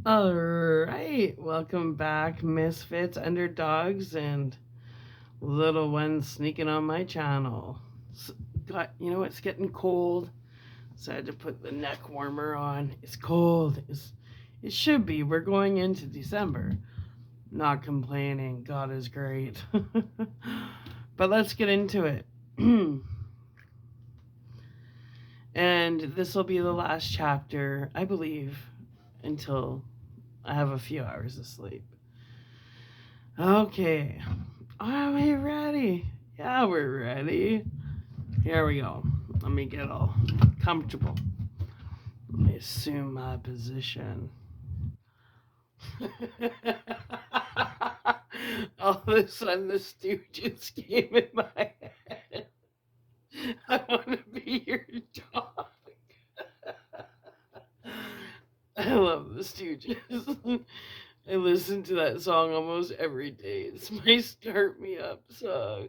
All right, welcome back, misfits, underdogs, and little ones sneaking on my channel. It's getting cold, so I had to put the neck warmer on. It's cold. It should be. We're going into December. Not complaining. God is great. But let's get into it. And this will be the last chapter, I believe, until I have a few hours of sleep. Okay. Are we ready? Yeah, we're ready. Here we go. Let me get all comfortable. Let me assume my position. All of a sudden, the Stooges came in my head. I want to be your dog. I love the Stooges. I listen to that song almost every day. It's my start me up song.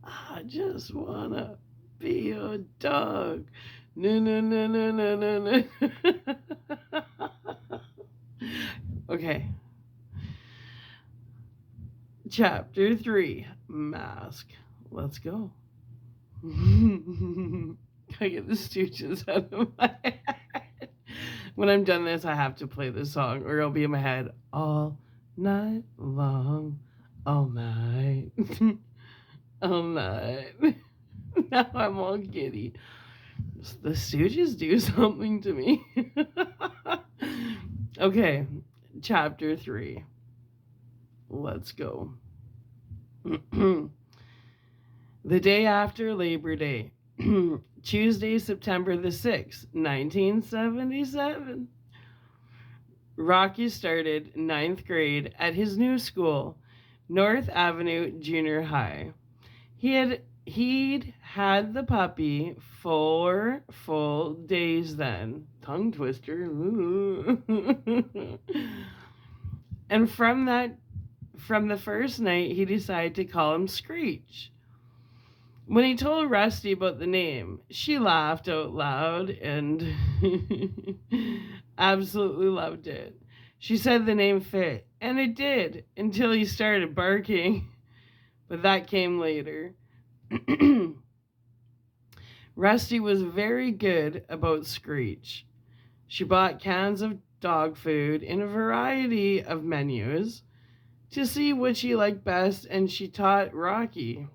I just wanna be a dog. Okay. Chapter 3 Mask. Let's go. I get the Stooges out of my head. When I'm done this, I have to play this song, or it'll be in my head all night long, all night, all night. Now I'm all giddy. The Stooges do something to me. Okay, chapter 3. Let's go. The day after Labor Day, Tuesday, September the 6th, 1977. Rocky started ninth grade at his new school, North Avenue Junior High. He'd had the puppy 4 full days then. Tongue twister. And from the first night, he decided to call him Screech. When he told Rusty about the name, she laughed out loud and absolutely loved it. She said the name fit, and it did, until he started barking. But that came later. Rusty was very good about Screech. She bought cans of dog food in a variety of menus to see which he liked best, and she taught Rocky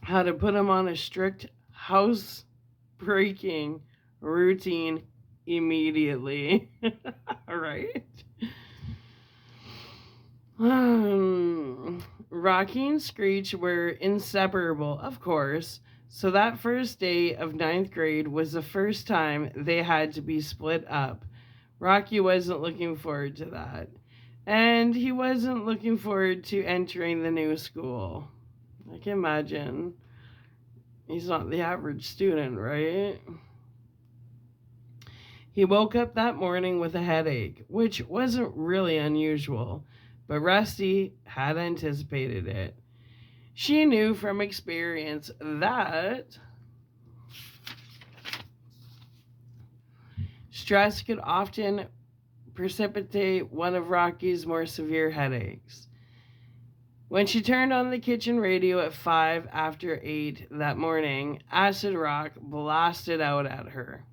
how to put him on a strict house breaking routine immediately. All right. Rocky and Screech were inseparable, of course, so that first day of ninth grade was the first time they had to be split up. Rocky wasn't looking forward to that, and he wasn't looking forward to entering the new school. I can imagine. He's not the average student, right? He woke up that morning with a headache, which wasn't really unusual, but Rusty had anticipated it. She knew from experience that stress could often precipitate one of Rocky's more severe headaches. When she turned on the kitchen radio at 5 after 8 that morning, acid rock blasted out at her.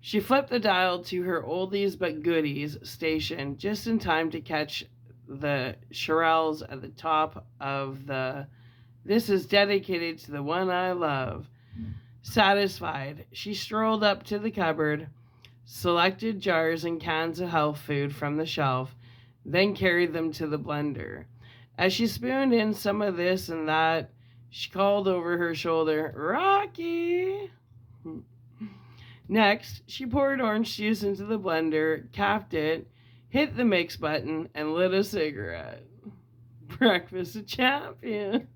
She flipped the dial to her oldies but goodies station just in time to catch the Shirelles at the top of the "This is dedicated to the one I love." Satisfied, she strolled up to the cupboard, selected jars and cans of health food from the shelf, then carried them to the blender. As she spooned in some of this and that, she called over her shoulder, "Rocky!" Next, she poured orange juice into the blender, capped it, hit the mix button, and lit a cigarette. Breakfast of champions.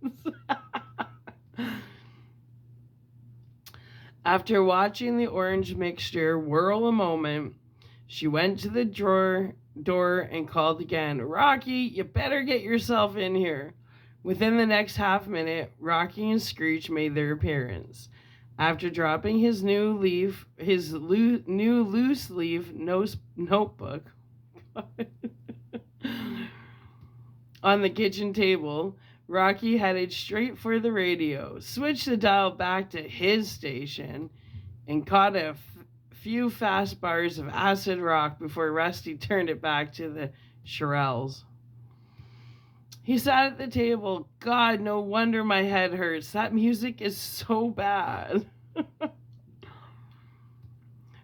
After watching the orange mixture whirl a moment, she went to the door and called again, "Rocky, you better get yourself in here." Within the next half minute, Rocky and Screech made their appearance. After dropping his new loose leaf notebook on the kitchen table, Rocky headed straight for the radio, switched the dial back to his station, and caught a few fast bars of acid rock before Rusty turned it back to the Shirelles. He sat at the table. God, no wonder my head hurts. That music is so bad.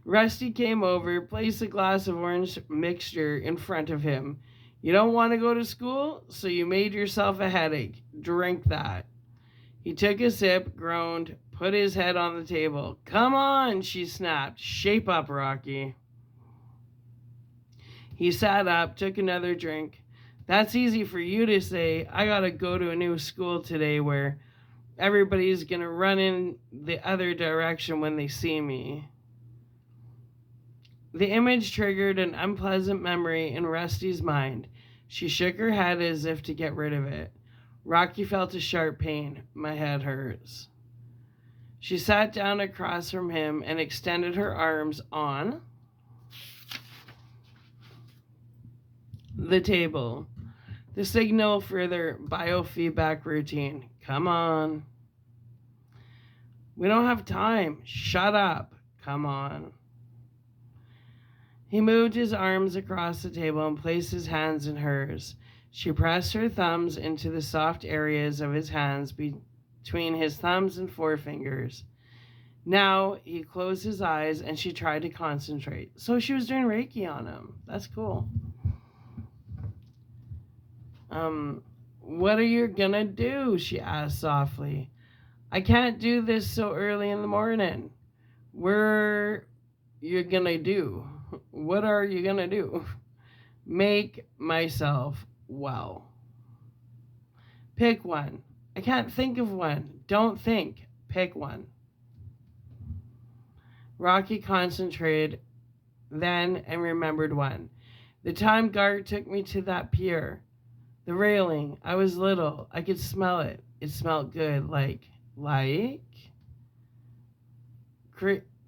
Rusty came over, placed a glass of orange mixture in front of him. You don't want to go to school, so you made yourself a headache. Drink that. He took a sip, groaned, put his head on the table. Come on, she snapped. Shape up, Rocky. He sat up, took another drink. That's easy for you to say. I gotta go to a new school today where everybody's gonna run in the other direction when they see me. The image triggered an unpleasant memory in Rusty's mind. She shook her head as if to get rid of it. Rocky felt a sharp pain. My head hurts. She sat down across from him and extended her arms on the table. The signal for their biofeedback routine. Come on. We don't have time. Shut up. Come on. He moved his arms across the table and placed his hands in hers. She pressed her thumbs into the soft areas of his hands between his thumbs and forefingers. Now he closed his eyes and she tried to concentrate. So she was doing Reiki on him. That's cool. What are you gonna do? She asked softly. I can't do this so early in the morning. What are you gonna do? Make myself well. Pick one. I can't think of one. Don't think. Pick one. Rocky concentrated then and remembered one. The time Gart took me to that pier. The railing. I was little. I could smell it. It smelled good. Like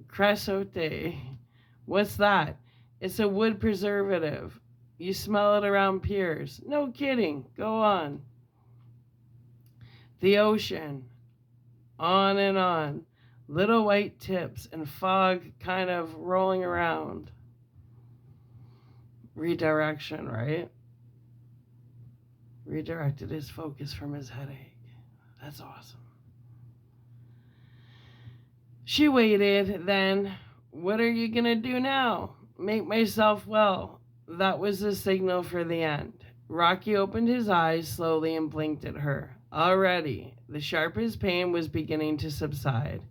creosote. What's that? It's a wood preservative. You smell it around piers. No kidding. Go on. The ocean. On and on. Little white tips and fog kind of rolling around. Redirection, right? Redirected his focus from his headache. That's awesome. She waited, then, what are you going to do now? Make myself well. That was the signal for the end. Rocky opened his eyes slowly and blinked at her. Already, the sharpest pain was beginning to subside.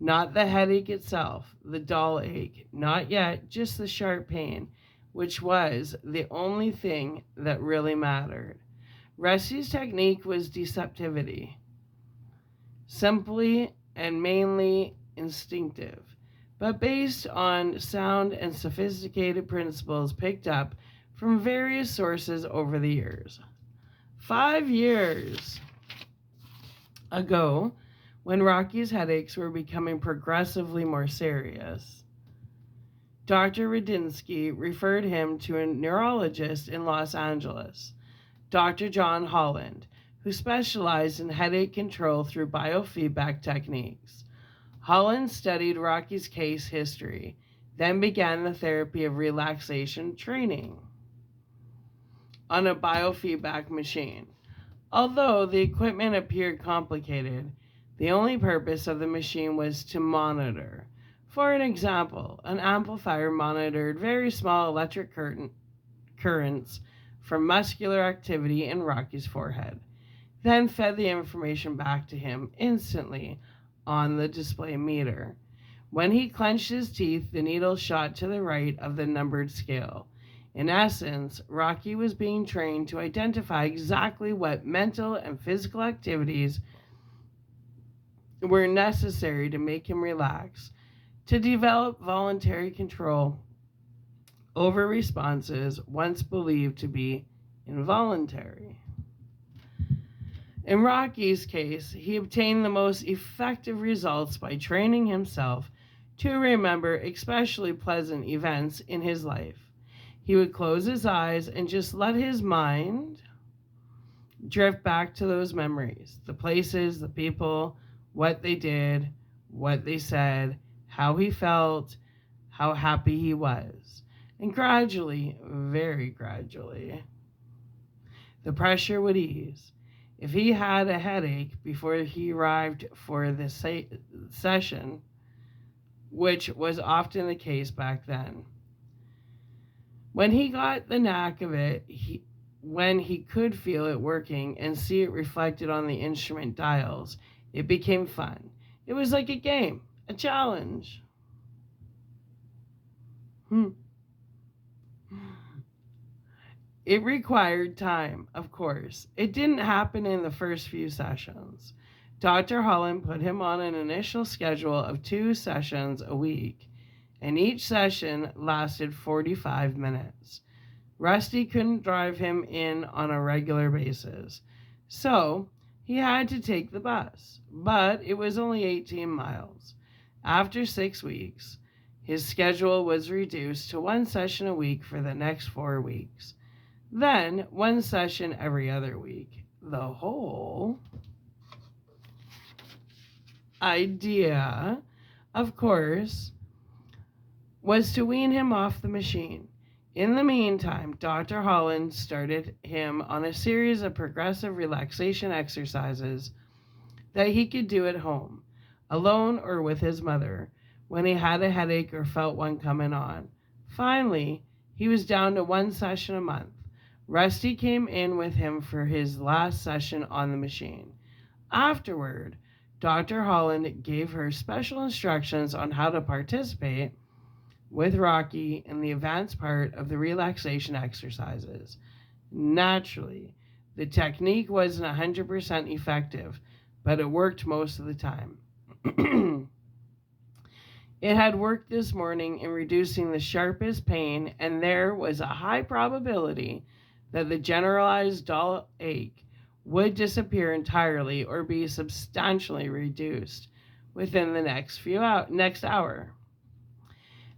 Not the headache itself, the dull ache. Not yet, just the sharp pain, which was the only thing that really mattered. Rusty's technique was deceptivity, simply and mainly instinctive, but based on sound and sophisticated principles picked up from various sources over the years. 5 years ago, when Rocky's headaches were becoming progressively more serious, Dr. Radinsky referred him to a neurologist in Los Angeles, Dr. John Holland, who specialized in headache control through biofeedback techniques. Holland studied Rocky's case history, then began the therapy of relaxation training on a biofeedback machine. Although the equipment appeared complicated, the only purpose of the machine was to monitor. For an example, an amplifier monitored very small electric currents from muscular activity in Rocky's forehead, then fed the information back to him instantly on the display meter. When he clenched his teeth, the needle shot to the right of the numbered scale. In essence, Rocky was being trained to identify exactly what mental and physical activities were necessary to make him relax, to develop voluntary control over responses once believed to be involuntary. In Rocky's case, he obtained the most effective results by training himself to remember especially pleasant events in his life. He would close his eyes and just let his mind drift back to those memories, the places, the people, what they did, what they said, how he felt, how happy he was. And gradually, very gradually, the pressure would ease. If he had a headache before he arrived for the session, which was often the case back then, when he got the knack of it, when he could feel it working and see it reflected on the instrument dials, it became fun. It was like a game, a challenge. It required time, of course. It didn't happen in the first few sessions. Dr. Holland put him on an initial schedule of 2 sessions a week, and each session lasted 45 minutes. Rusty couldn't drive him in on a regular basis, so he had to take the bus, but it was only 18 miles. After 6 weeks, his schedule was reduced to 1 session a week for the next 4 weeks. Then 1 session every other week. The whole idea, of course, was to wean him off the machine. In the meantime, Dr. Holland started him on a series of progressive relaxation exercises that he could do at home, alone or with his mother, when he had a headache or felt one coming on. Finally, he was down to 1 session a month. Rusty came in with him for his last session on the machine. Afterward, Dr. Holland gave her special instructions on how to participate with Rocky in the advanced part of the relaxation exercises. Naturally, the technique wasn't 100% effective, but it worked most of the time. It had worked this morning in reducing the sharpest pain, and there was a high probability that the generalized dull ache would disappear entirely or be substantially reduced within the next hour.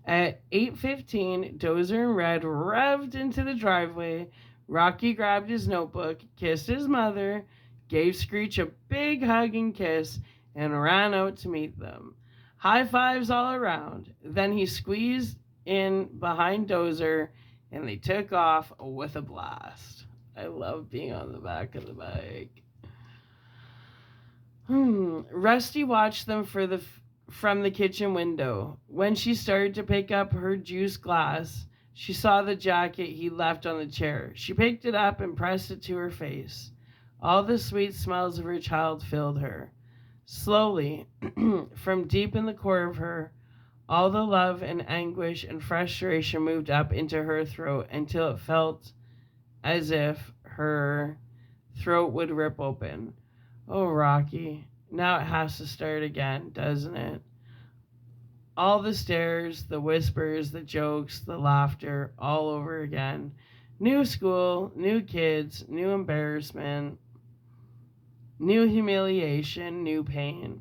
At 8:15, Dozer and Red revved into the driveway. Rocky grabbed his notebook, kissed his mother, gave Screech a big hug and kiss, and ran out to meet them. High fives all around. Then he squeezed in behind Dozer, and they took off with a blast. I love being on the back of the bike. Rusty watched them from the kitchen window. When she started to pick up her juice glass, she saw the jacket he left on the chair. She picked it up and pressed it to her face. All the sweet smells of her child filled her. Slowly, from deep in the core of her, all the love and anguish and frustration moved up into her throat until it felt as if her throat would rip open. Oh, Rocky, now it has to start again, doesn't it? All the stares, the whispers, the jokes, the laughter, all over again. New school, new kids, new embarrassment, new humiliation, new pain.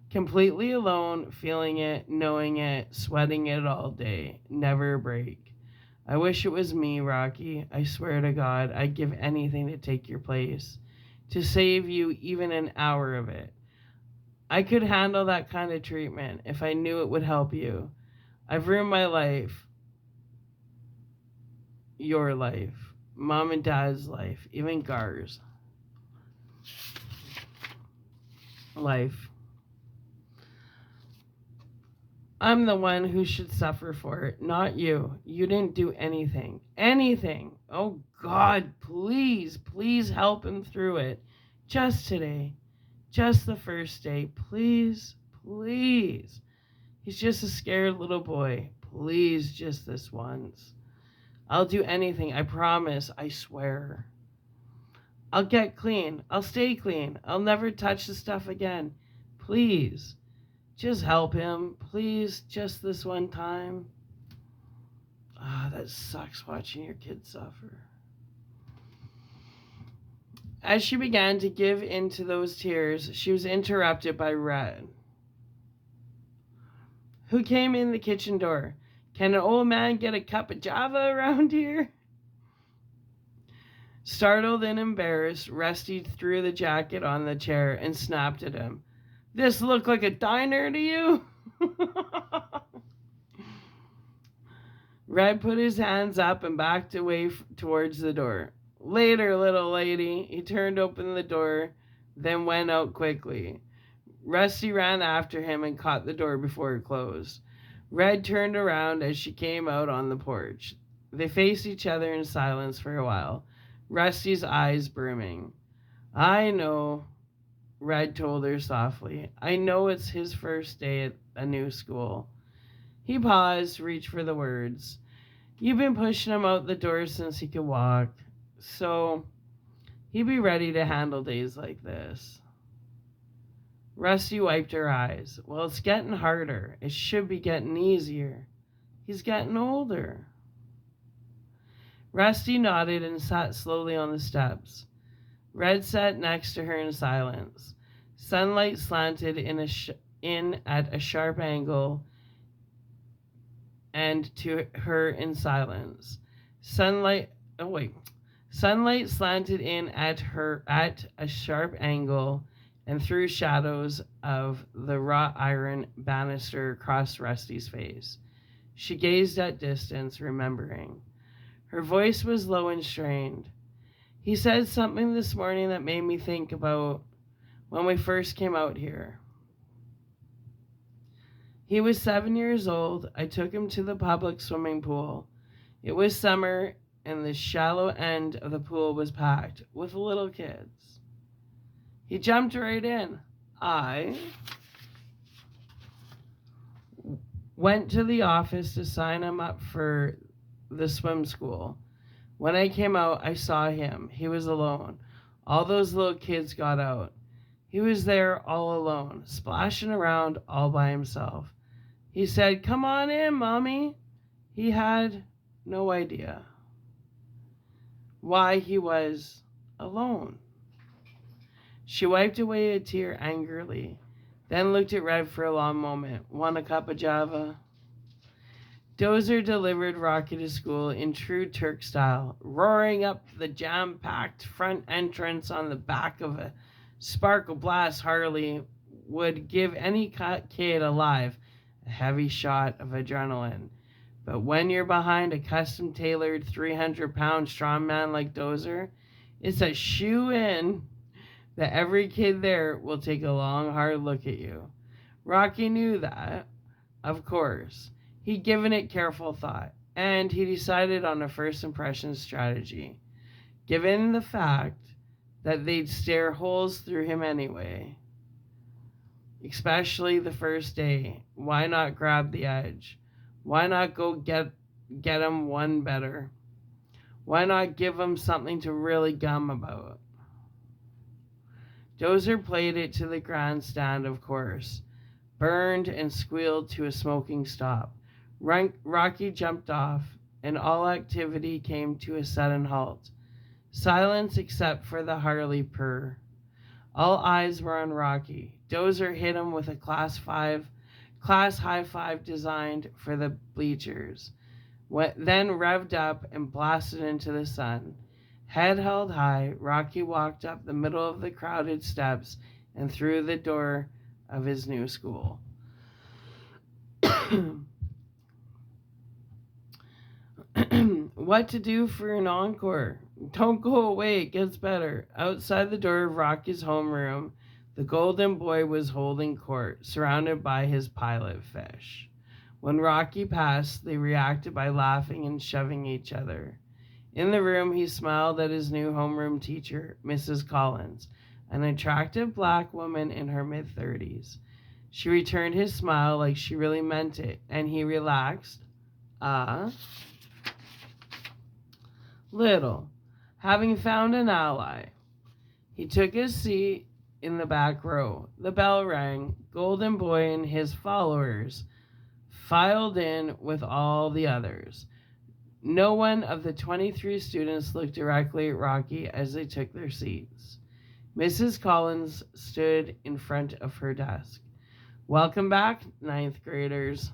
Completely alone, feeling it, knowing it, sweating it all day. Never a break. I wish it was me, Rocky. I swear to God, I'd give anything to take your place, to save you even an hour of it. I could handle that kind of treatment if I knew it would help you. I've ruined my life, your life, Mom and Dad's life, even Gar's life. I'm the one who should suffer for it, not you. You didn't do anything. Anything. Oh God, please, please help him through it. Just today. Just the first day. Please, please. He's just a scared little boy. Please, just this once. I'll do anything. I promise. I swear. I'll get clean. I'll stay clean. I'll never touch the stuff again. Please. Just help him, please, just this one time. That sucks watching your kid suffer. As she began to give in to those tears, she was interrupted by Red, who came in the kitchen door. "Can an old man get a cup of java around here?" Startled and embarrassed, Rusty threw the jacket on the chair and snapped at him. "This look like a diner to you?" Red put his hands up and backed away towards the door. "Later, little lady." He turned open the door, then went out quickly. Rusty ran after him and caught the door before it closed. Red turned around as she came out on the porch. They faced each other in silence for a while, Rusty's eyes brimming. "I know," Red told her softly. "I know it's his first day at a new school." He paused, reached for the words. "You've been pushing him out the door since he could walk, so he'd be ready to handle days like this." Rusty wiped her eyes. "Well, it's getting harder. It should be getting easier. He's getting older." Rusty nodded and sat slowly on the steps. Red sat next to her in silence. Sunlight slanted in at a sharp angle and to her in silence. Sunlight slanted in at her at a sharp angle and threw shadows of the wrought iron banister across Rusty's face. She gazed at distance, remembering. Her voice was low and strained. "He said something this morning that made me think about when we first came out here. He was 7 years old. I took him to the public swimming pool. It was summer, and the shallow end of the pool was packed with little kids. He jumped right in. I went to the office to sign him up for the swim school. When I came out, I saw him. He was alone. All those little kids got out. He was there all alone, splashing around all by himself. He said, 'Come on in, Mommy.' He had no idea why he was alone." She wiped away a tear angrily, then looked at Red for a long moment. "Want a cup of java?" Dozer delivered Rocky to school in true Turk style, roaring up the jam-packed front entrance on the back of a Sparkle Blast Harley would give any kid alive a heavy shot of adrenaline. But when you're behind a custom-tailored 300-pound strongman like Dozer, it's a shoo-in that every kid there will take a long, hard look at you. Rocky knew that, of course. He'd given it careful thought, and he decided on a first impression strategy. Given the fact that they'd stare holes through him anyway, especially the first day, why not grab the edge? Why not go get him one better? Why not give him something to really gum about? Dozer played it to the grandstand, of course, burned and squealed to a smoking stop. Rocky jumped off, and all activity came to a sudden halt. Silence except for the Harley purr. All eyes were on Rocky. Dozer hit him with a class high five designed for the bleachers, then revved up and blasted into the sun. Head held high, Rocky walked up the middle of the crowded steps and through the door of his new school. What to do for an encore? Don't go away, it gets better. Outside the door of Rocky's homeroom, the golden boy was holding court, surrounded by his pilot fish. When Rocky passed, they reacted by laughing and shoving each other. In the room, he smiled at his new homeroom teacher, Mrs. Collins, an attractive black woman in her mid-30s. She returned his smile like she really meant it, and he relaxed. Little, having found an ally. He took his seat in the back row. The bell rang. Golden Boy and his followers filed in with all the others. No one of the 23 students looked directly at Rocky as they took their seats. Mrs. Collins stood in front of her desk. Welcome back, ninth graders.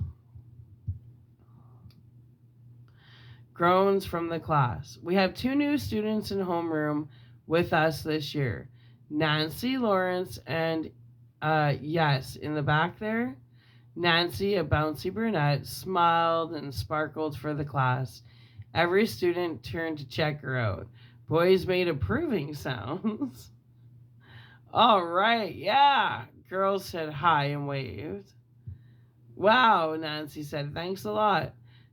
Groans from the class. We have 2 new students in homeroom with us this year. Nancy Lawrence and, yes, in the back there, Nancy, a bouncy brunette, smiled and sparkled for the class. Every student turned to check her out. Boys made approving sounds. All right, yeah. Girls said hi and waved. Wow, Nancy said, thanks a lot.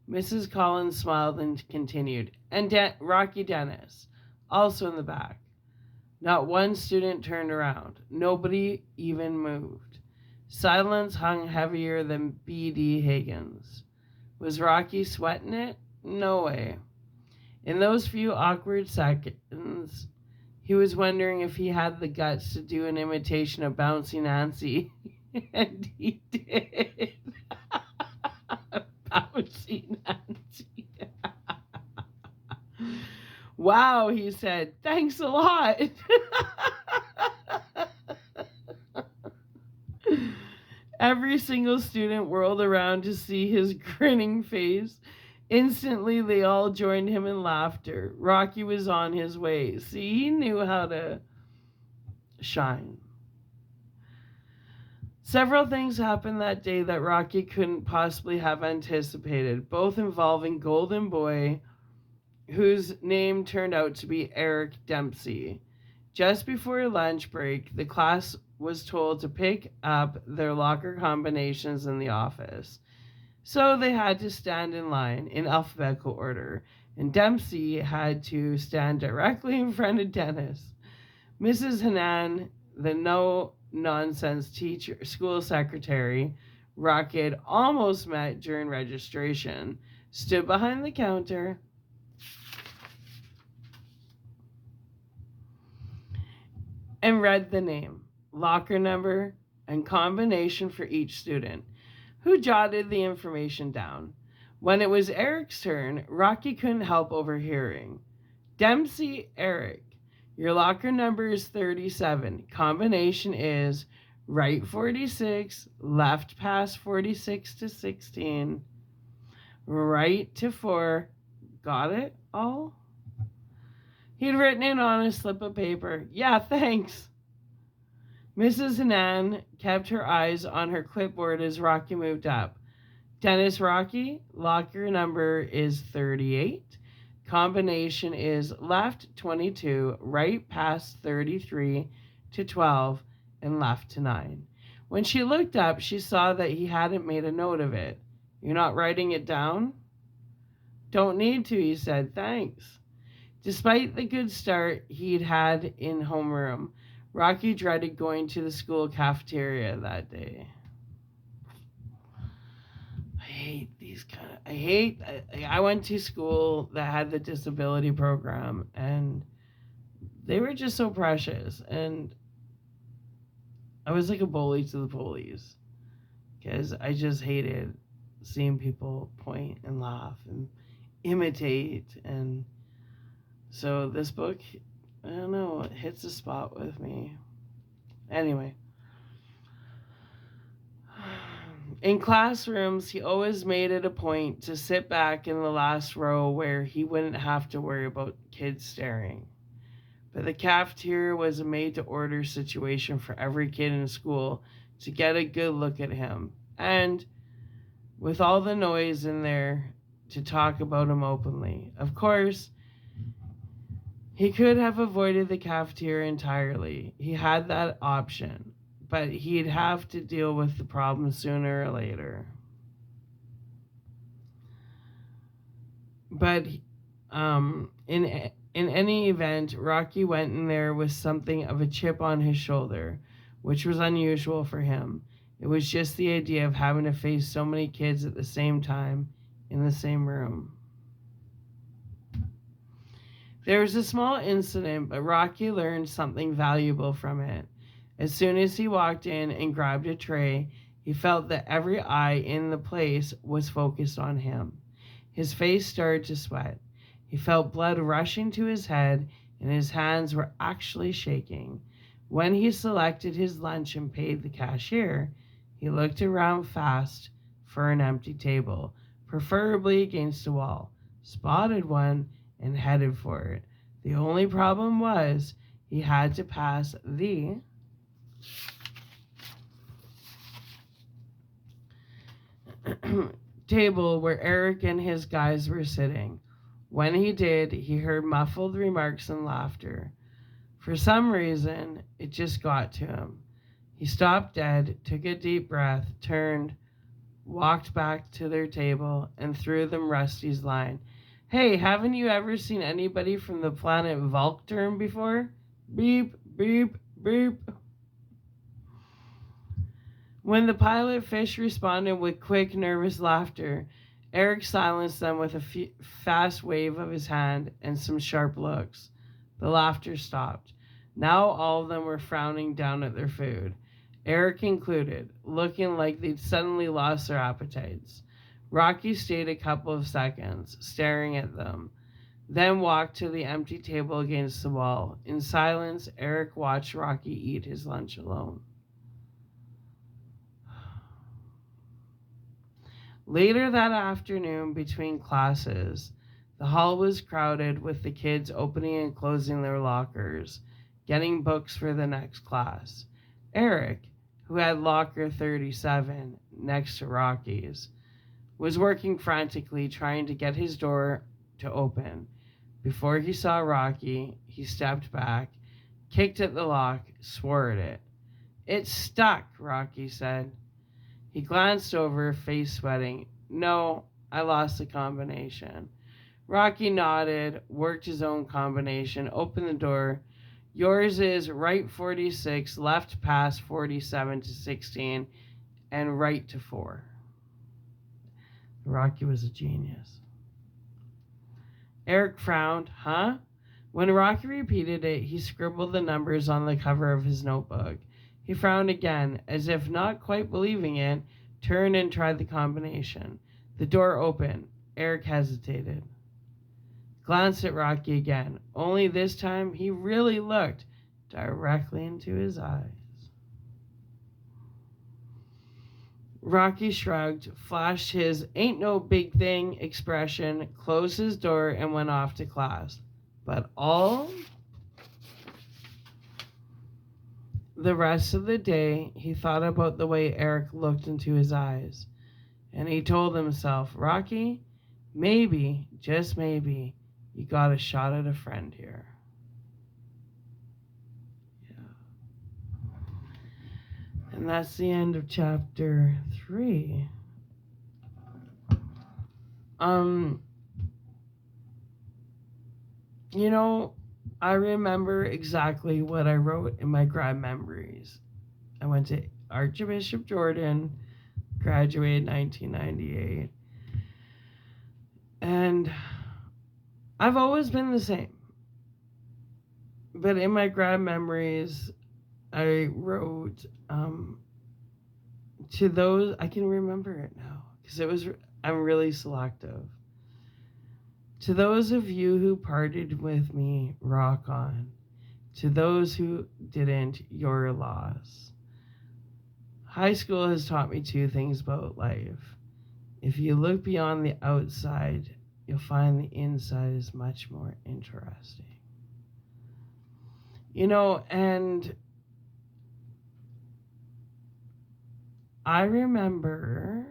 Mrs. Collins smiled and continued. And Rocky Dennis, also in the back. Not one student turned around. Nobody even moved. Silence hung heavier than B.D. Higgins. Was Rocky sweating it? No way. In those few awkward seconds, he was wondering if he had the guts to do an imitation of Bouncy Nancy. And he did. Bouncy Nancy. Wow, he said. Thanks a lot. Every single student whirled around to see his grinning face. Instantly, they all joined him in laughter. Rocky was on his way. See, he knew how to shine. Several things happened that day that Rocky couldn't possibly have anticipated, both involving Golden Boy, whose name turned out to be Eric Dempsey. Just before lunch break, the class was told to pick up their locker combinations in the office. So they had to stand in line in alphabetical order, and Dempsey had to stand directly in front of Dennis. Mrs. Hanan, the no-nonsense teacher, school secretary, Rocky had almost met during registration, stood behind the counter and read the name, locker number, and combination for each student, who jotted the information down. When it was Eric's turn, Rocky couldn't help overhearing. Dempsey, Eric, your locker number is 37. Combination is right 46, left past 46 to 16, right to 4. Got it all? He'd written it on a slip of paper. Yeah, thanks. Mrs. Hanan kept her eyes on her clipboard as Rocky moved up. Dennis Rocky, locker number is 38. Combination is left 22, right past 33 to 12, and left to 9. When she looked up, she saw that he hadn't made a note of it. You're not writing it down? Don't need to, he said. Thanks. Despite the good start he'd had in homeroom, Rocky dreaded going to the school cafeteria that day. I went to school that had the disability program, and they were just so precious, and I was like a bully to the bullies, because I just hated seeing people point and laugh and imitate, and so this book, I don't know, it hits a spot with me. Anyway. In classrooms, he always made it a point to sit back in the last row where he wouldn't have to worry about kids staring. But the cafeteria was a made-to-order situation for every kid in school to get a good look at him. And with all the noise in there, to talk about him openly. Of course, he could have avoided the cafeteria entirely. He had that option, but he'd have to deal with the problem sooner or later. But in any event, Rocky went in there with something of a chip on his shoulder, which was unusual for him. It was just the idea of having to face so many kids at the same time in the same room. There was a small incident, but Rocky learned something valuable from it. As soon as he walked in and grabbed a tray, he felt that every eye in the place was focused on him. His face started to sweat. He felt blood rushing to his head, and his hands were actually shaking. When he selected his lunch and paid the cashier, he looked around fast for an empty table, preferably against a wall, spotted one, and headed for it. The only problem was he had to pass the table where Eric and his guys were sitting. When he did, he heard muffled remarks and laughter. For some reason, it just got to him. He stopped dead, took a deep breath, turned, walked back to their table, and threw them Rusty's line. Hey, haven't you ever seen anybody from the planet Volkturm before? Beep, beep, beep. When the pilot fish responded with quick, nervous laughter, Eric silenced them with a fast wave of his hand and some sharp looks. The laughter stopped. Now all of them were frowning down at their food, Eric included, looking like they'd suddenly lost their appetites. Rocky stayed a couple of seconds, staring at them, then walked to the empty table against the wall. In silence, Eric watched Rocky eat his lunch alone. Later that afternoon, between classes, the hall was crowded with the kids opening and closing their lockers, getting books for the next class. Eric, who had locker 37 next to Rocky's, was working frantically trying to get his door to open. Before he saw Rocky, he stepped back, kicked at the lock, swore at it. "It's stuck," Rocky said. He glanced over, face sweating. "No, I lost the combination." Rocky nodded, worked his own combination, opened the door. "Yours is right 46, left past 47 to 16, and right to 4. Rocky was a genius. Eric frowned. "Huh?" When Rocky repeated it, he scribbled the numbers on the cover of his notebook. He frowned again, as if not quite believing it, turned and tried the combination. The door opened. Eric hesitated. Glanced at Rocky again, only this time he really looked directly into his eyes. Rocky shrugged, flashed his "ain't no big thing" expression, closed his door, and went off to class. But all the rest of the day, he thought about the way Eric looked into his eyes. And he told himself, "Rocky, maybe, just maybe, you got a shot at a friend here." Yeah. And that's the end of chapter 3. You know, I remember exactly what I wrote in my grad memories. I went to Archbishop Jordan, graduated 1998. And I've always been the same. But in my grad memories, I wrote to those, I can remember it now, because I'm really selective. To those of you who parted with me, rock on. To those who didn't, your loss. High school has taught me 2 things about life. If you look beyond the outside, you'll find the inside is much more interesting. You know, and I remember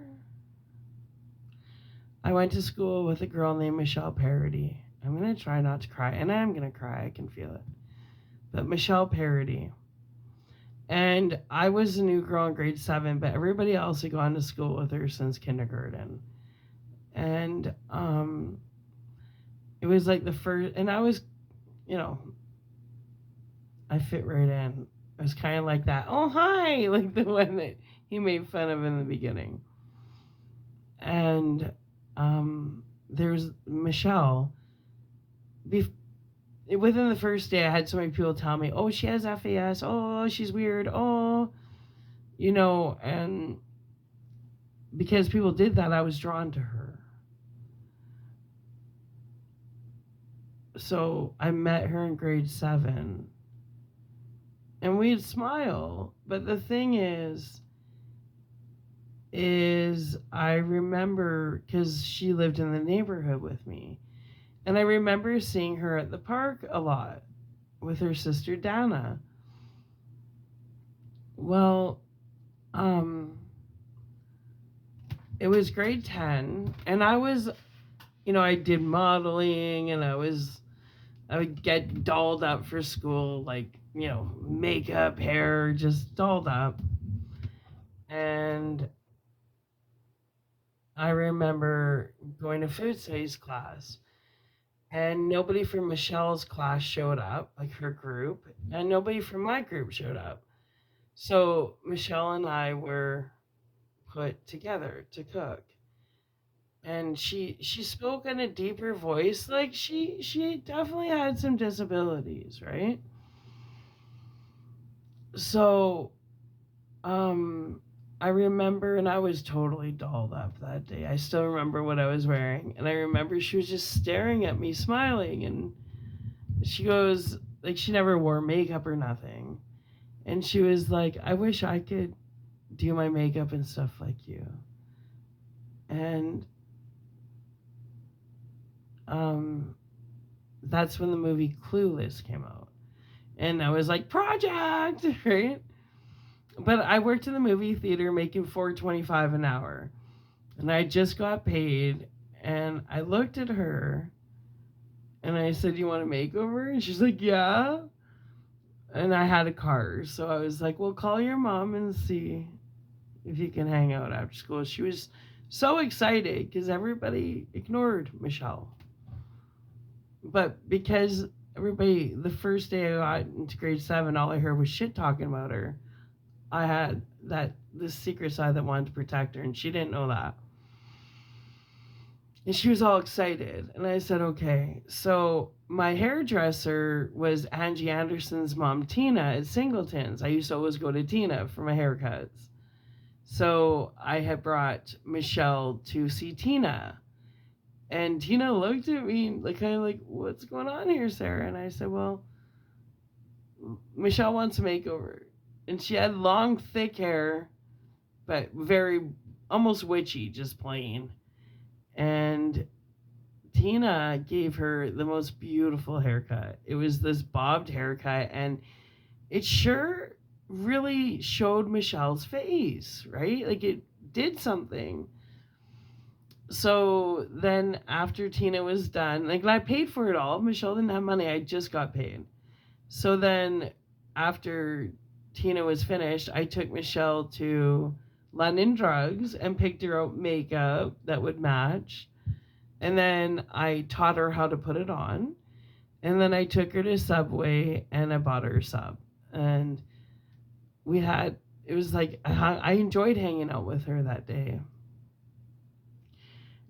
I went to school with a girl named Michelle Parody. I'm going to try not to cry, and I am going to cry, I can feel it. But Michelle Parody. And I was a new girl in grade 7, but everybody else had gone to school with her since kindergarten. And it was like the first, and I was, I fit right in. I was kind of like that, "Oh, hi," like the one that he made fun of in the beginning. And there's Michelle. Within the first day, I had so many people tell me, "Oh, she has FAS. Oh, she's weird. Oh," and because people did that, I was drawn to her. So I met her in grade 7 and we'd smile. But the thing is I remember because she lived in the neighborhood with me. And I remember seeing her at the park a lot with her sister Dana. Well, um, it was grade 10, and I was, I did modeling, and I would get dolled up for school, like, makeup, hair, just dolled up. And I remember going to food studies class, and nobody from Michelle's class showed up, like her group, and nobody from my group showed up. So Michelle and I were put together to cook. And she spoke in a deeper voice, like she definitely had some disabilities, right? So um I remember, and I was totally dolled up that day. I still remember what I was wearing, and I remember she was just staring at me smiling, and she goes, like, she never wore makeup or nothing, and she was like, I wish I could do my makeup and stuff like you. And um that's when the movie Clueless came out. And I was like, project, right? But I worked in the movie theater making $4.25 an hour. And I just got paid. And I looked at her and I said, you want a makeover? And she's like, yeah. And I had a car. So I was like, well, call your mom and see if you can hang out after school. She was so excited because everybody ignored Michelle. But because everybody, the first day I got into grade 7, all I heard was shit talking about her. I had this secret side that wanted to protect her, and she didn't know that. And she was all excited, and I said, okay. So my hairdresser was Angie Anderson's mom, Tina, at Singleton's. I used to always go to Tina for my haircuts. So I had brought Michelle to see Tina. And Tina looked at me like, kind of like, what's going on here, Sarah? And I said, well, Michelle wants a makeover. And she had long, thick hair, but very, almost witchy, just plain. And Tina gave her the most beautiful haircut. It was this bobbed haircut, and it sure really showed Michelle's face, right? Like, it did something. So then after Tina was done, like, I paid for it all. Michelle didn't have money. I just got paid. So then after Tina was finished, I took Michelle to London Drugs and picked her out makeup that would match. And then I taught her how to put it on. And then I took her to Subway and I bought her a sub. And it was like, I enjoyed hanging out with her that day.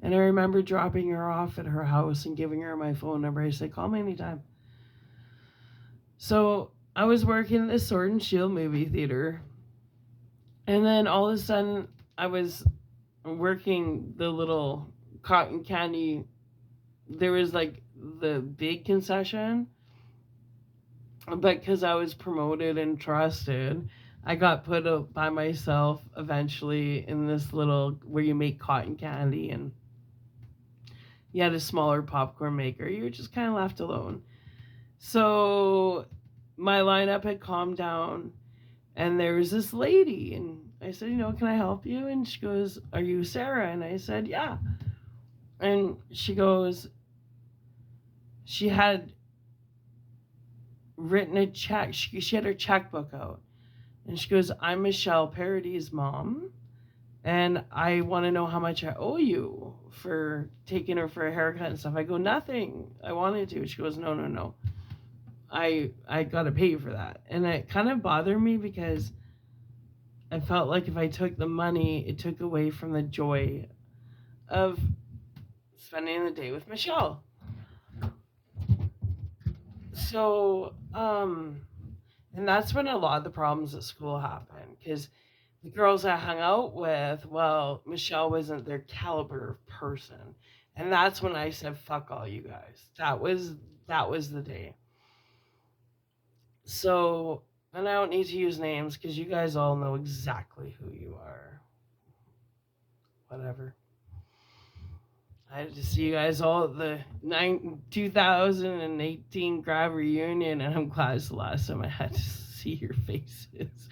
And I remember dropping her off at her house and giving her my phone number. I said, call me anytime. So I was working at the Sword and Shield movie theater. And then all of a sudden, I was working the little cotton candy. There was like the big concession. But because I was promoted and trusted, I got put up by myself eventually in this little where you make cotton candy, and you had a smaller popcorn maker. You were just kind of left alone. So my lineup had calmed down, and there was this lady, and I said, can I help you? And she goes, are you Sarah? And I said, yeah. And she goes, she had written a check. She had her checkbook out. And she goes, I'm Michelle Parody's mom, and I want to know how much I owe you for taking her for a haircut and stuff. I go, nothing. I wanted to. She goes, no. I got to pay you for that. And it kind of bothered me because I felt like if I took the money, it took away from the joy of spending the day with Michelle. So, and that's when a lot of the problems at school happened, because the girls I hung out with, well, Michelle wasn't their caliber of person. And that's when I said, fuck all you guys. That was that was the day. So, and I don't need to use names because you guys all know exactly who you are. Whatever. I had to see you guys all at the 2018 Grab reunion, and I'm glad it's the last time I had to see your faces.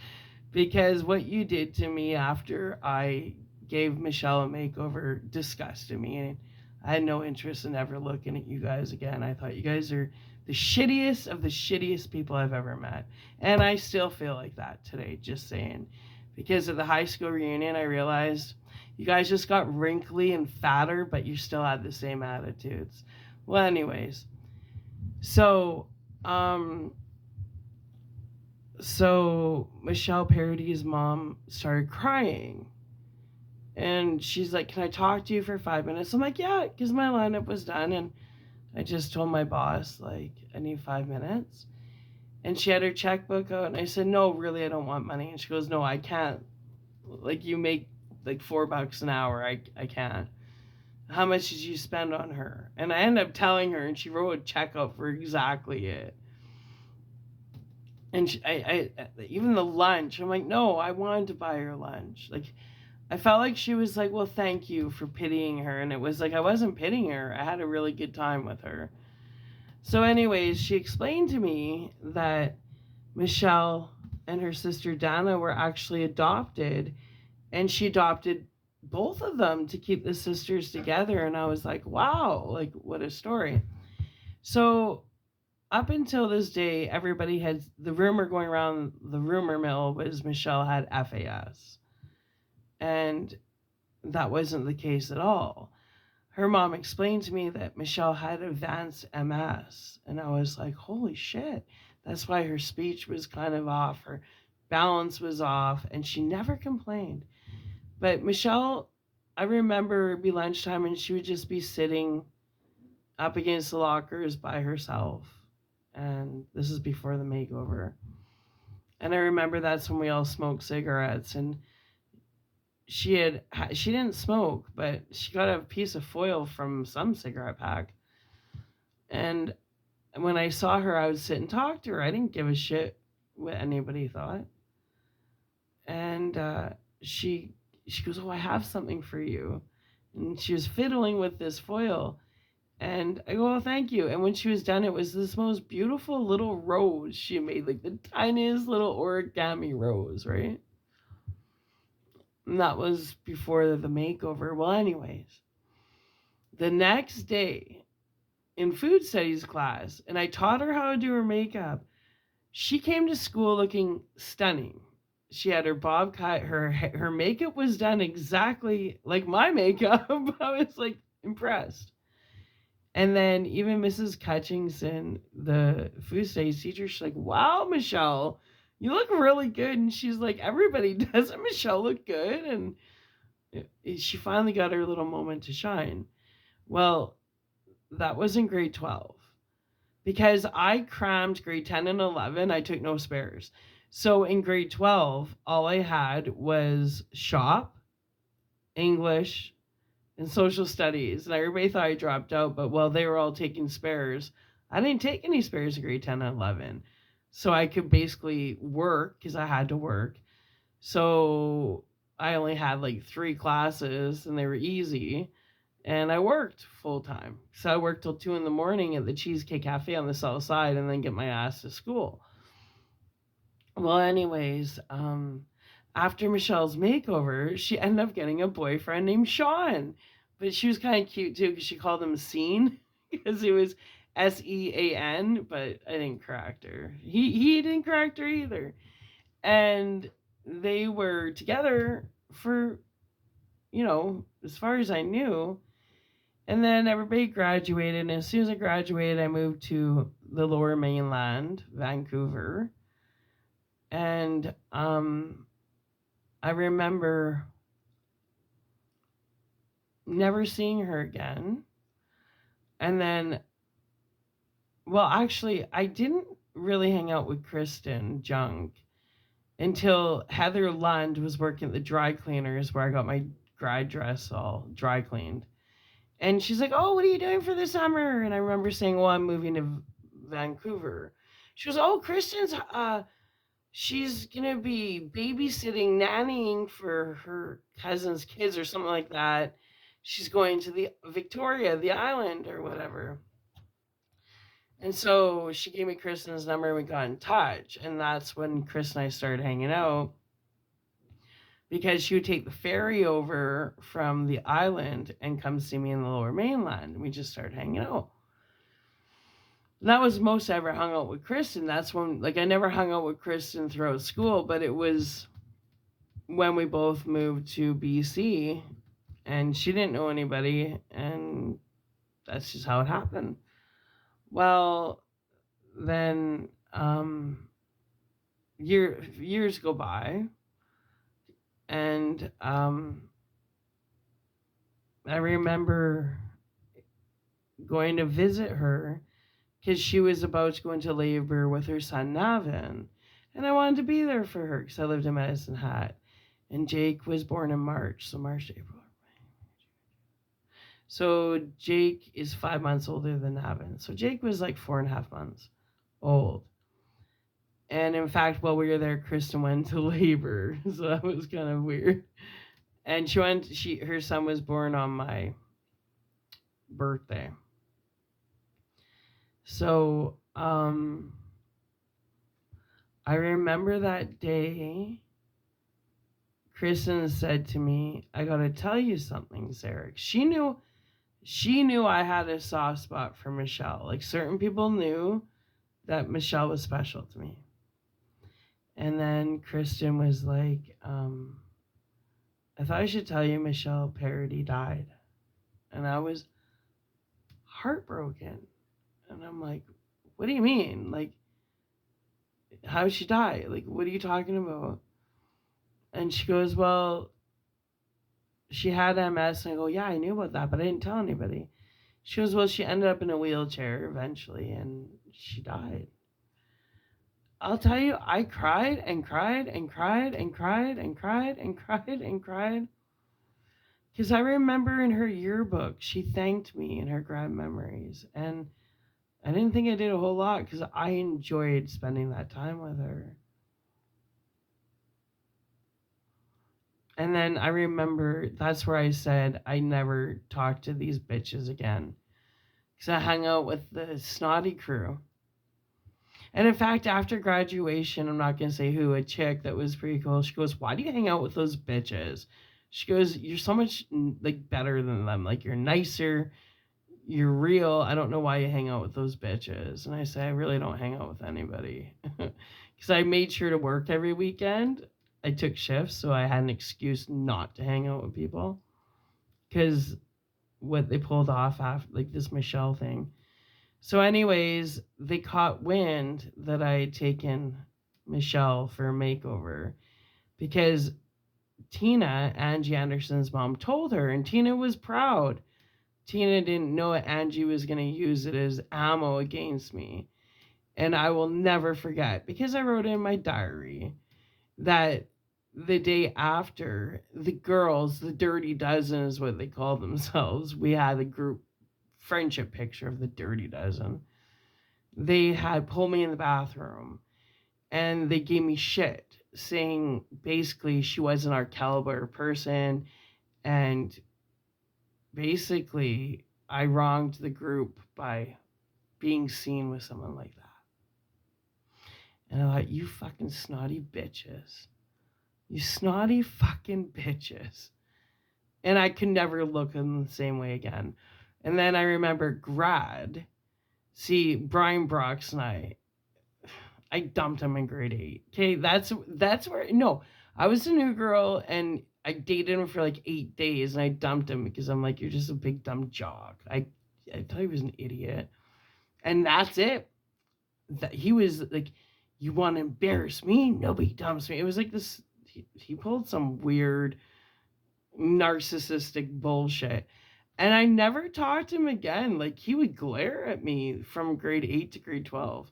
Because what you did to me after I gave Michelle a makeover disgusted me, and I had no interest in ever looking at you guys again. I thought you guys are the shittiest of the shittiest people I've ever met. And I still feel like that today, just saying. Because at the high school reunion, I realized you guys just got wrinkly and fatter, but you still had the same attitudes. Well, anyways. So Michelle Parody's mom started crying. And she's like, "Can I talk to you for 5 minutes?" I'm like, "Yeah," because my lineup was done. And I just told my boss, like, I need 5 minutes. And she had her checkbook out. And I said, "No, really, I don't want money." And she goes, "No, I can't. Like, you make like $4 an hour. I can't. How much did you spend on her?" And I ended up telling her, and she wrote a check out for exactly it. And I even the lunch, I'm like, "No, I wanted to buy her lunch." Like, I felt like she was like, "Well, thank you for pitying her." And it was like, I wasn't pitying her. I had a really good time with her. So anyways, she explained to me that Michelle and her sister Dana were actually adopted, and she adopted both of them to keep the sisters together. And I was like, wow, like, what a story. So up until this day, everybody had the rumor going around the rumor mill was Michelle had FAS. And that wasn't the case at all. Her mom explained to me that Michelle had advanced MS. And I was like, holy shit. That's why her speech was kind of off. Her balance was off. And she never complained. But Michelle, I remember it'd be lunchtime and she would just be sitting up against the lockers by herself. And this is before the makeover. And I remember that's when we all smoked cigarettes. And she didn't smoke, but she got a piece of foil from some cigarette pack. And when I saw her, I would sit and talk to her. I didn't give a shit what anybody thought. And she goes, "Oh, I have something for you." And she was fiddling with this foil. And I go, "Oh, thank you." And when she was done, it was this most beautiful little rose she made, like the tiniest little origami rose, right? And that was before the makeover. Well, anyways, the next day in food studies class, and I taught her how to do her makeup, she came to school looking stunning. She had her bob cut, her makeup was done exactly like my makeup. I was like impressed. And then even Mrs. Cutchingson, the food studies teacher, she's like, "Wow, Michelle, you look really good." And she's like, "Everybody doesn't Michelle look good?" And she finally got her little moment to shine. Well, that was in grade 12. Because I crammed grade 10 and 11, I took no spares. So in grade 12, all I had was shop, English, and social studies. And everybody thought I dropped out, but while they were all taking spares, I didn't take any spares in grade 10 and 11. So I could basically work because I had to work. So I only had like 3 classes and they were easy. And I worked full time. So I worked till 2 in the morning at the Cheesecake Cafe on the south side and then get my ass to school. Well, anyways, after Michelle's makeover, she ended up getting a boyfriend named Sean. But she was kind of cute too because she called him Scene because it was Sean, but I didn't correct her. He didn't correct her either. And they were together for, as far as I knew. And then everybody graduated. And as soon as I graduated, I moved to the Lower Mainland, Vancouver. And I remember never seeing her again. And then, well, actually, I didn't really hang out with Kristen Junk until Heather Lund was working at the dry cleaners where I got my grad dress all dry cleaned. And she's like, "Oh, what are you doing for the summer?" And I remember saying, "Well, I'm moving to Vancouver." She goes, "Oh, Kristen's she's gonna be babysitting, nannying for her cousin's kids or something like that. She's going to the Victoria, the island, or whatever." And so she gave me Kristen's number and we got in touch. And that's when Chris and I started hanging out because she would take the ferry over from the island and come see me in the lower mainland. And we just started hanging out. And that was most I ever hung out with Kristen. That's when, like, I never hung out with Kristen throughout school, but it was when we both moved to BC and she didn't know anybody. And that's just how it happened. Well, then years go by, and I remember going to visit her because she was about to go into labor with her son Navin, and I wanted to be there for her because I lived in Medicine Hat, and Jake was born in March, so March, April. So Jake is 5 months older than Navin, so Jake was like 4.5 months old. And in fact, while we were there, Kristen went to labor, so that was kind of weird. And her son was born on my birthday. So I remember that day, Kristen said to me, "I gotta tell you something, Zarek." She knew I had a soft spot for Michelle. Like, certain people knew that Michelle was special to me. And then Kristen was like, "I thought I should tell you Michelle Parody died." And I was heartbroken. And I'm like, "What do you mean? Like, how did she die? Like, what are you talking about?" And she goes, "Well, she had MS." And I go, "Yeah, I knew about that, but I didn't tell anybody." She goes, "Well, she ended up in a wheelchair eventually and she died." I'll tell you, I cried and cried and cried and cried and cried and cried and cried. Because I remember in her yearbook, she thanked me in her grad memories. And I didn't think I did a whole lot because I enjoyed spending that time with her. And then I remember that's where I said I never talked to these bitches again. Because I hung out with the snotty crew. And in fact, after graduation, I'm not going to say who, a chick that was pretty cool, she goes, "Why do you hang out with those bitches?" She goes, "You're so much like better than them. Like, you're nicer. You're real. I don't know why you hang out with those bitches." And I say, "I really don't hang out with anybody." Because I made sure to work every weekend. I took shifts, so I had an excuse not to hang out with people. Because what they pulled off after, like, this Michelle thing. So, anyways, they caught wind that I had taken Michelle for a makeover because Tina, Angie Anderson's mom, told her, and Tina was proud. Tina didn't know Angie was going to use it as ammo against me. And I will never forget, because I wrote in my diary, that the day after, the girls, the Dirty Dozen is what they call themselves, we had a group friendship picture of the Dirty Dozen. They had pulled me in the bathroom and they gave me shit, saying basically she wasn't our caliber person, and basically I wronged the group by being seen with someone like that. And I thought, you fucking snotty bitches. You snotty fucking bitches. And I could never look at them the same way again. And then I remember grad. See, Brian Brox and I dumped him in grade 8. Okay, that's where, no, I was a new girl and I dated him for like 8 days and I dumped him because I'm like, "You're just a big dumb jock." I thought he was an idiot. And that's it. That he was like, "You want to embarrass me? Nobody dumps me." It was like this, he pulled some weird narcissistic bullshit. And I never talked to him again. Like, he would glare at me from grade 8 to grade 12.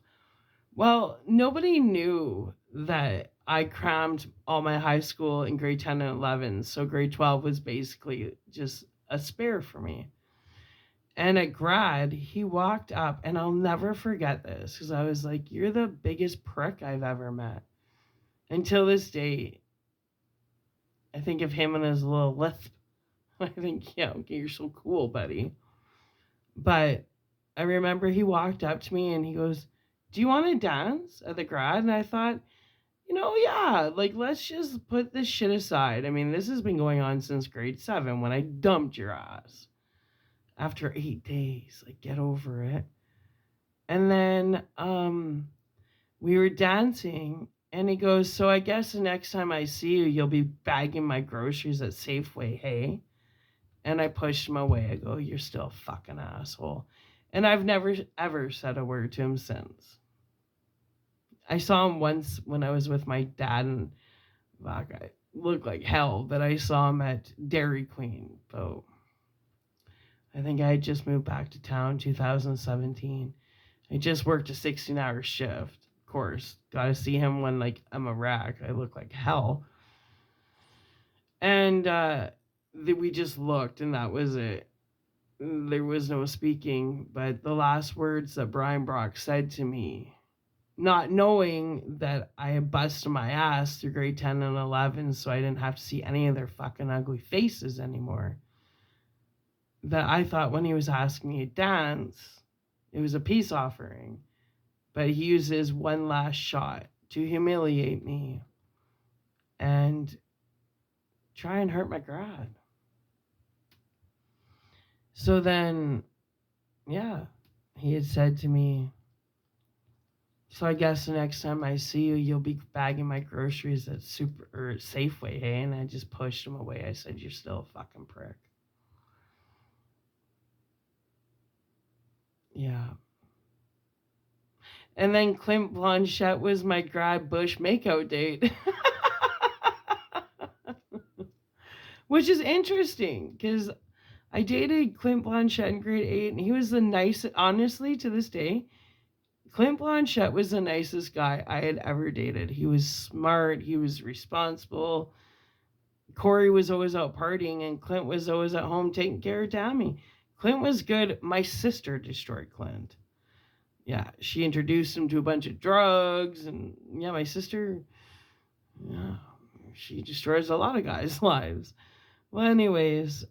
Well, nobody knew that I crammed all my high school in grade 10 and 11. So grade 12 was basically just a spare for me. And at grad, he walked up, and I'll never forget this because I was like, "You're the biggest prick I've ever met." Until this day, I think of him and his little lisp. I think, yeah, okay, you're so cool, buddy. But I remember he walked up to me and he goes, "Do you want to dance at the grad?" And I thought, yeah, like, let's just put this shit aside. I mean, this has been going on since grade 7 when I dumped your ass after 8 days. Like, get over it. And then we were dancing, and he goes, "So I guess the next time I see you, you'll be bagging my groceries at Safeway, hey?" And I pushed him away. I go, "You're still a fucking asshole." And I've never, ever said a word to him since. I saw him once when I was with my dad, and fuck, I looked like hell, but I saw him at Dairy Queen. But I think I had just moved back to town 2017. I just worked a 16-hour shift. Of course, got to see him when, like, I'm a wreck. I look like hell. And we just looked, and that was it. There was no speaking, but the last words that Brian Brock said to me, not knowing that I had busted my ass through grade 10 and 11, so I didn't have to see any of their fucking ugly faces anymore, that I thought when he was asking me to dance, it was a peace offering, but he uses one last shot to humiliate me and try and hurt my grad. So then, yeah, he had said to me, "So I guess the next time I see you, you'll be bagging my groceries at Safeway, hey?" And I just pushed him away. I said, "You're still a fucking prick." Yeah. And then Clint Blanchett was my grad Bush makeout date. Which is interesting because I dated Clint Blanchett in grade 8, and he was the nicest, honestly, to this day. Clint Blanchett was the nicest guy I had ever dated. He was smart, he was responsible. Corey was always out partying, and Clint was always at home taking care of Tammy. Clint was good. My sister destroyed Clint. Yeah, she introduced him to a bunch of drugs, and yeah, my sister, yeah, she destroys a lot of guys' lives. Well, anyways,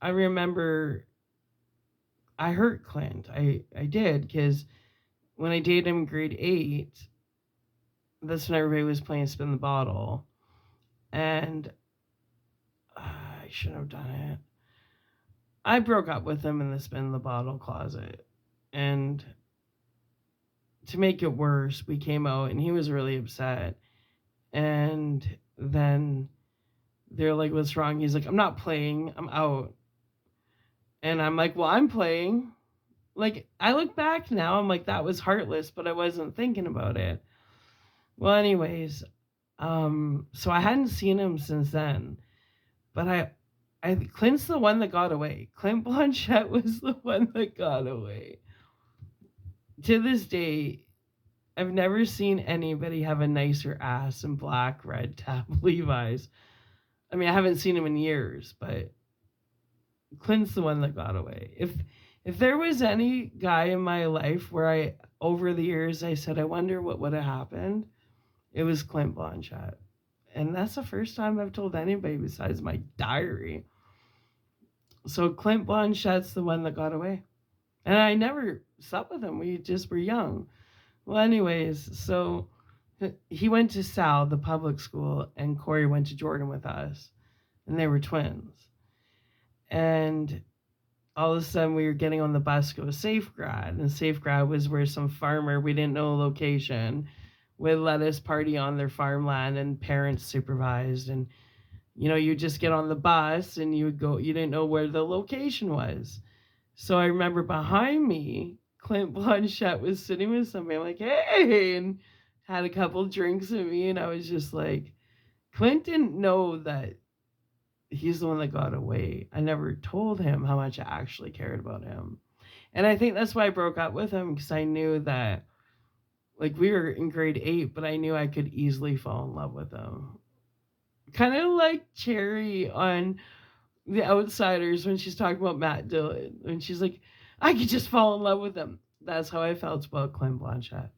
I remember I hurt Clint. I did, because when I dated him in grade 8, that's when everybody was playing Spin the Bottle. And I shouldn't have done it. I broke up with him in the Spin the Bottle closet. And to make it worse, we came out and he was really upset. And then they're like, "What's wrong?" He's like, "I'm not playing, I'm out." And I'm like, "Well, I'm playing." Like, I look back now, I'm like, that was heartless, but I wasn't thinking about it. Well, anyways, so I hadn't seen him since then, but Clint's the one that got away. Clint Blanchett was the one that got away. To this day, I've never seen anybody have a nicer ass in black, red tab Levi's. I mean, I haven't seen him in years, but Clint's the one that got away. If there was any guy in my life where over the years, I said, I wonder what would have happened, it was Clint Blanchett. And that's the first time I've told anybody besides my diary. So Clint Blanchett's the one that got away. And I never slept with him. We just were young. Well, anyways, so he went to Sal, the public school, and Corey went to Jordan with us. And they were twins. And all of a sudden we were getting on the bus to go to Safe Grad. And Safe Grad was where some farmer, we didn't know a location, would let us party on their farmland, and parents supervised. And, you just get on the bus and you would go, you didn't know where the location was. So I remember behind me, Clint Blanchett was sitting with somebody. I'm like, "Hey," and had a couple drinks with me. And I was just like, Clint didn't know that he's the one that got away. I never told him how much I actually cared about him. And I think that's why I broke up with him, because I knew that, like, we were in grade 8, but I knew I could easily fall in love with him. Kind of like Cherry on The Outsiders when she's talking about Matt Dillon. And she's like, I could just fall in love with him. That's how I felt about Clint Blanchett.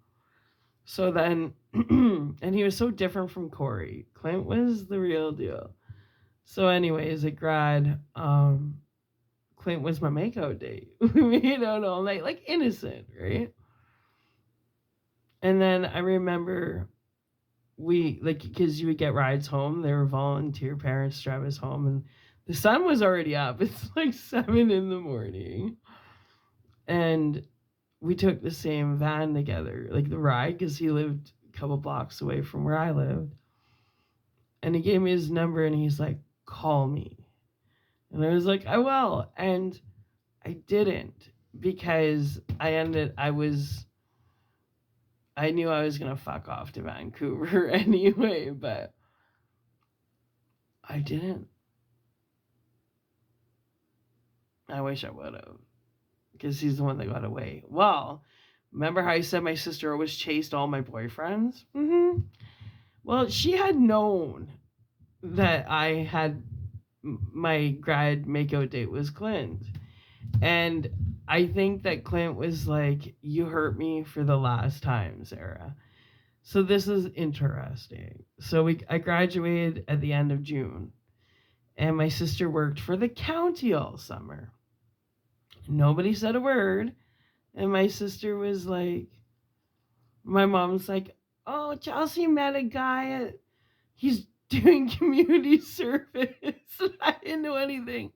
So then, and he was so different from Corey. Clint was the real deal. So anyways, at grad, Clint was my makeout date. We made out all night, like innocent, right? And then I remember we, like, because you would get rides home. There were volunteer parents drive us home, and the sun was already up. It's like 7 in the morning. And we took the same van together, like the ride, because he lived a couple blocks away from where I lived. And he gave me his number and he's like, call me. And I was like, I will. And I didn't, because I knew I was going to fuck off to Vancouver anyway, but I didn't. I wish I would have, because he's the one that got away. Well, remember how I said my sister always chased all my boyfriends? Mm-hmm. Well, she had known that I had my grad makeout date was Clint. And I think that Clint was like, you hurt me for the last time, Sarah. So this is interesting. So I graduated at the end of June. And my sister worked for the county all summer. Nobody said a word. And my sister was like, my mom's like, oh, Chelsea met a guy. He's doing community service. I didn't know anything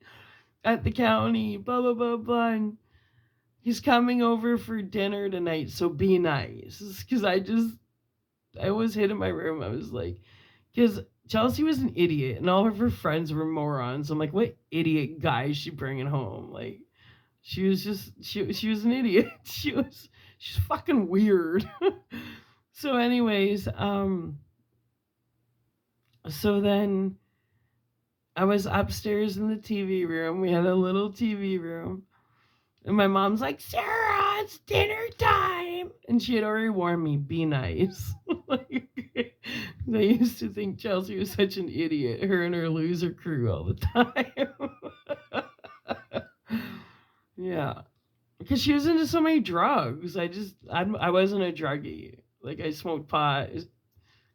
at the county, blah, blah, blah, blah. And he's coming over for dinner tonight, so be nice. Because I always hid in my room. I was like, because Chelsea was an idiot, and all of her friends were morons. I'm like, what idiot guy is she bringing home? Like, she was an idiot. She's fucking weird. So anyways, so then I was upstairs in the TV room. We had a little TV room. And my mom's like, Sarah, it's dinner time. And she had already warned me, be nice. Like, I used to think Chelsea was such an idiot, her and her loser crew all the time. Yeah. Because she was into so many drugs. I wasn't a druggie. Like, I smoked pot,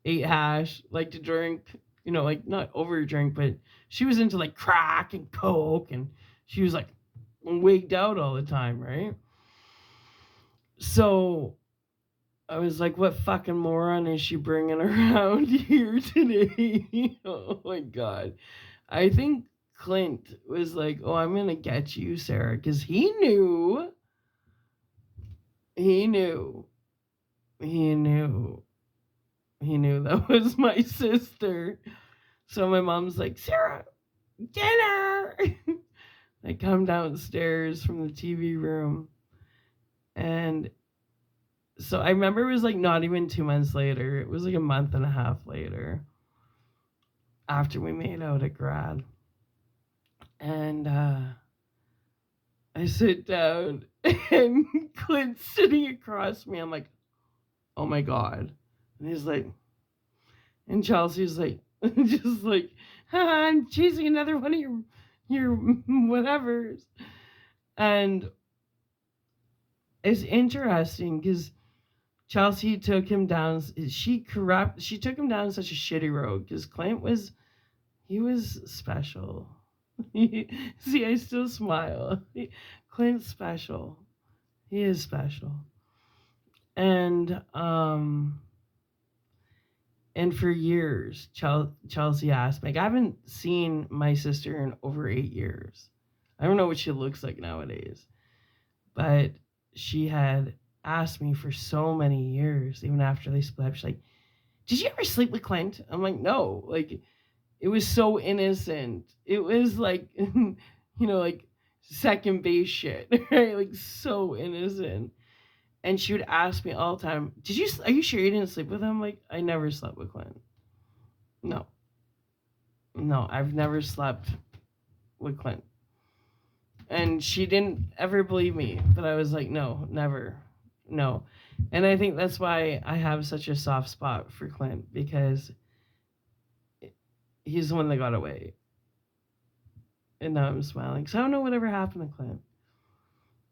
ate hash, liked to drink, like not over drink, but she was into like crack and coke, and she was like wigged out all the time, right? So I was like, what fucking moron is she bringing around here today? Oh my God. I think Clint was like, oh, I'm going to get you, Sarah, because he knew that was my sister. So my mom's like, Sarah, dinner. I come downstairs from the TV room. And so I remember it was like not even 2 months later. It was like a month and a half later after we made out at grad. And I sit down and Clint's sitting across me. I'm like, oh my God. And he's like, and Chelsea's like, just like, I'm chasing another one of your whatevers. And it's interesting because Chelsea took him down. She took him down such a shitty road because Clint was special. See, I still smile. Clint's special. He is special. And for years, Chelsea asked me, like, I haven't seen my sister in over 8 years. I don't know what she looks like nowadays. But she had asked me for so many years, even after they split up, she's like, did you ever sleep with Clint? I'm like, no. Like, it was so innocent. It was like, like second base shit, right? Like, so innocent. And she would ask me all the time, are you sure you didn't sleep with him? Like, I never slept with Clint. No, I've never slept with Clint. And she didn't ever believe me, but I was like, no, never, no. And I think that's why I have such a soft spot for Clint, because he's the one that got away. And now I'm smiling because I don't know whatever happened to Clint.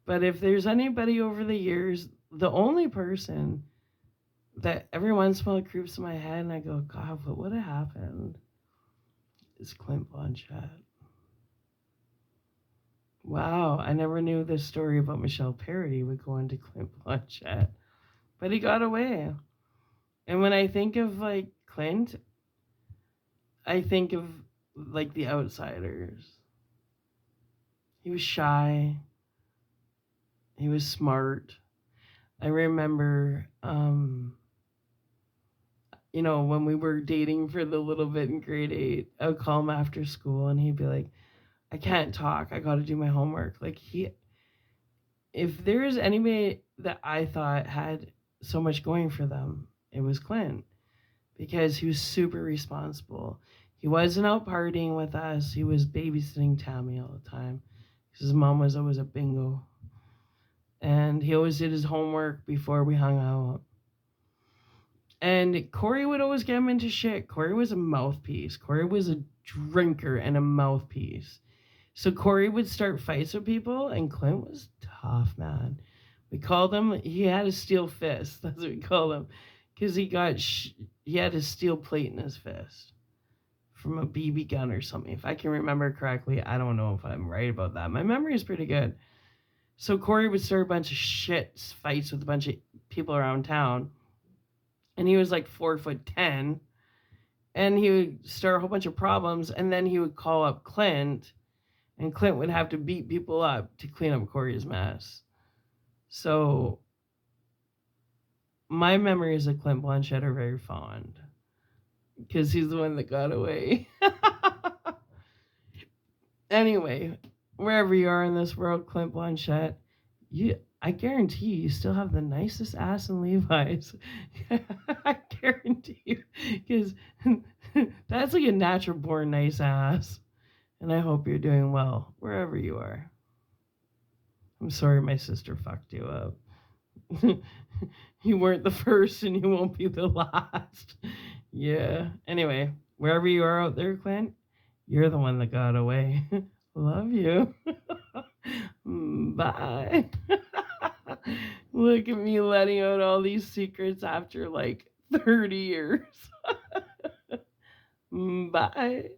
But if there's anybody over the years, the only person that every once in a while creeps in my head and I go, God, what would have happened is Clint Blanchett. Wow, I never knew this story about Michelle Parody would go into Clint Blanchett. But he got away. And when I think of like Clint, I think of like The Outsiders. He was shy. He was smart. I remember, when we were dating for the little bit in grade 8, I would call him after school and he'd be like, I can't talk. I got to do my homework. Like, if there's anybody that I thought had so much going for them, it was Clint because he was super responsible. He wasn't out partying with us. He was babysitting Tammy all the time because his mom was always at bingo. And he always did his homework before we hung out. And Corey would always get him into shit. Corey was a mouthpiece. Corey was a drinker and a mouthpiece. So Corey would start fights with people, and Clint was tough, man. We called him, he had a steel fist. That's what we called him. Because he had a steel plate in his fist from a BB gun or something. If I can remember correctly, I don't know if I'm right about that. My memory is pretty good. So Corey would start a bunch of shit fights with a bunch of people around town. And he was like 4'10", and he would start a whole bunch of problems, and then he would call up Clint, and Clint would have to beat people up to clean up Corey's mess. So my memories of Clint Blanchett are very fond because he's the one that got away. Anyway, wherever you are in this world, Clint Blanchett, I guarantee you still have the nicest ass in Levi's. I guarantee you. Because that's like a natural born nice ass. And I hope you're doing well wherever you are. I'm sorry my sister fucked you up. You weren't the first and you won't be the last. Yeah. Anyway, wherever you are out there, Clint, you're the one that got away. Love you. Bye. Look at me letting out all these secrets after like 30 years. Bye.